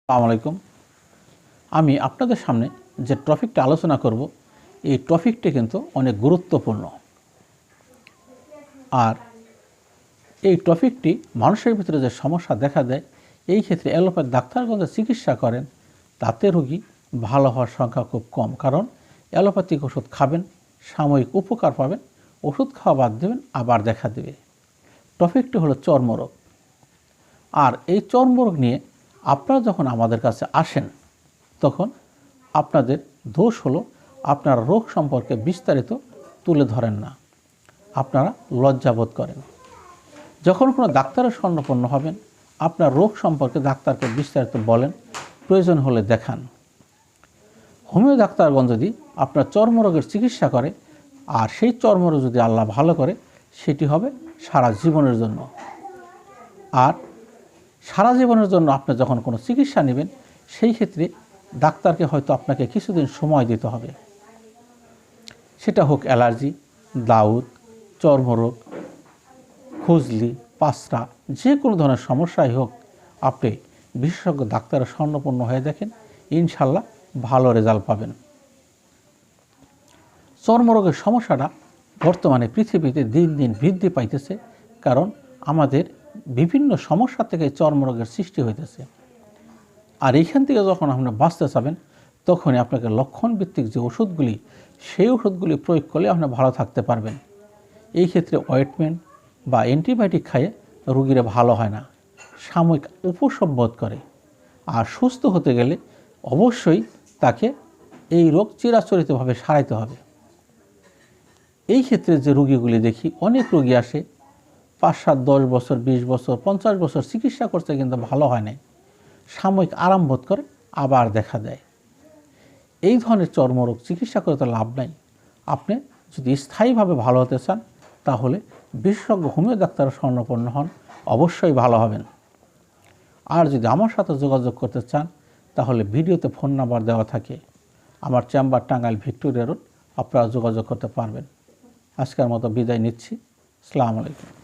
আসসালামু আলাইকুম। আমি আপনাদের সামনে যে টপিকটা আলোচনা করব এই টপিকটি কিন্তু অনেক গুরুত্বপূর্ণ। আর এই টপিকটি মানুষের ভিতরে যে সমস্যা দেখা দেয় এই ক্ষেত্রে অ্যালোপ্যাথ ডাক্তারগণ যে চিকিৎসা করেন তাতে রোগী ভালো হওয়ার সংখ্যা খুব কম। কারণ অ্যালোপ্যাথিক ওষুধ খাবেন, সাময়িক উপকার পাবেন, ওষুধ খাওয়া বাদ দেবেন, আবার দেখা দেবে। টপিকটি হলো চর্মরোগ। আর এই চর্মরোগ নিয়ে আপনারা যখন আমাদের কাছে আসেন তখন আপনাদের দোষ হলো আপনারা রোগ সম্পর্কে বিস্তারিত তুলে ধরেন না, আপনারা লজ্জাবোধ করেন। যখন কোনো ডাক্তারের শরণাপন্ন হবেন আপনার রোগ সম্পর্কে ডাক্তারকে বিস্তারিত বলেন, প্রয়োজন হলে দেখান। হোমিও ডাক্তারগণ যদি আপনার চর্মরোগের চিকিৎসা করে আর সেই চর্মরোগ যদি আল্লাহ ভালো করে সেটি হবে সারা জীবনের জন্য। আর সারা জীবনের জন্য আপনি যখন কোনো চিকিৎসা নেবেন সেই ক্ষেত্রে ডাক্তারকে হয়তো আপনাকে কিছুদিন সময় দিতে হবে। সেটা হোক অ্যালার্জি, দাউদ, চর্মরোগ, খুজলি, পাঁচরা, যে কোনো ধরনের সমস্যাই হোক আপনি বিশেষজ্ঞ ডাক্তারের শরণাপন্ন হয়ে দেখেন, ইনশাল্লাহ ভালো রেজাল্ট পাবেন। চর্মরোগের সমস্যাটা বর্তমানে পৃথিবীতে দিন দিন বৃদ্ধি পাইতেছে, কারণ আমাদের বিভিন্ন সমস্যা থেকে চর্মরোগের সৃষ্টি হইতেছে। আর এইখান থেকে যখন আপনি বাঁচতে চাবেন তখনই আপনাকে লক্ষণভিত্তিক যে ওষুধগুলি সেই ওষুধগুলি প্রয়োগ করলে আপনি ভালো থাকতে পারবেন। এই ক্ষেত্রে অয়েন্টমেন্ট বা অ্যান্টিবায়োটিক খাইয়ে রোগীরা ভালো হয় না, সাময়িক উপশম বোধ করে। আর সুস্থ হতে গেলে অবশ্যই তাকে এই রোগ চিরাচরিতভাবে সারাইতে হবে। এই ক্ষেত্রে যে রোগীগুলি দেখি, অনেক রোগী আসে 5, 7, 10 বছর, 20 বছর, 50 বছর চিকিৎসা করতে কিন্তু ভালো হয় না, সাময়িক আরাম বোধ করে আবার দেখা দেয়। এই ধরনের চর্মরোগ চিকিৎসা করে তো লাভ নাই। আপনি যদি স্থায়ীভাবে ভালো হতে চান তাহলে বিশেষজ্ঞ হোমিও ডাক্তারের শরণাপন্ন হন, অবশ্যই ভালো হবেন। আর যদি আমার সাথে যোগাযোগ করতে চান তাহলে ভিডিওতে ফোন নাম্বার দেওয়া থাকে, আমার চেম্বার টাঙ্গাইল ভিক্টোরিয়া রোড, আপনারা যোগাযোগ করতে পারবেন। আজকের মতো বিদায় নিচ্ছি। আসসালামু আলাইকুম।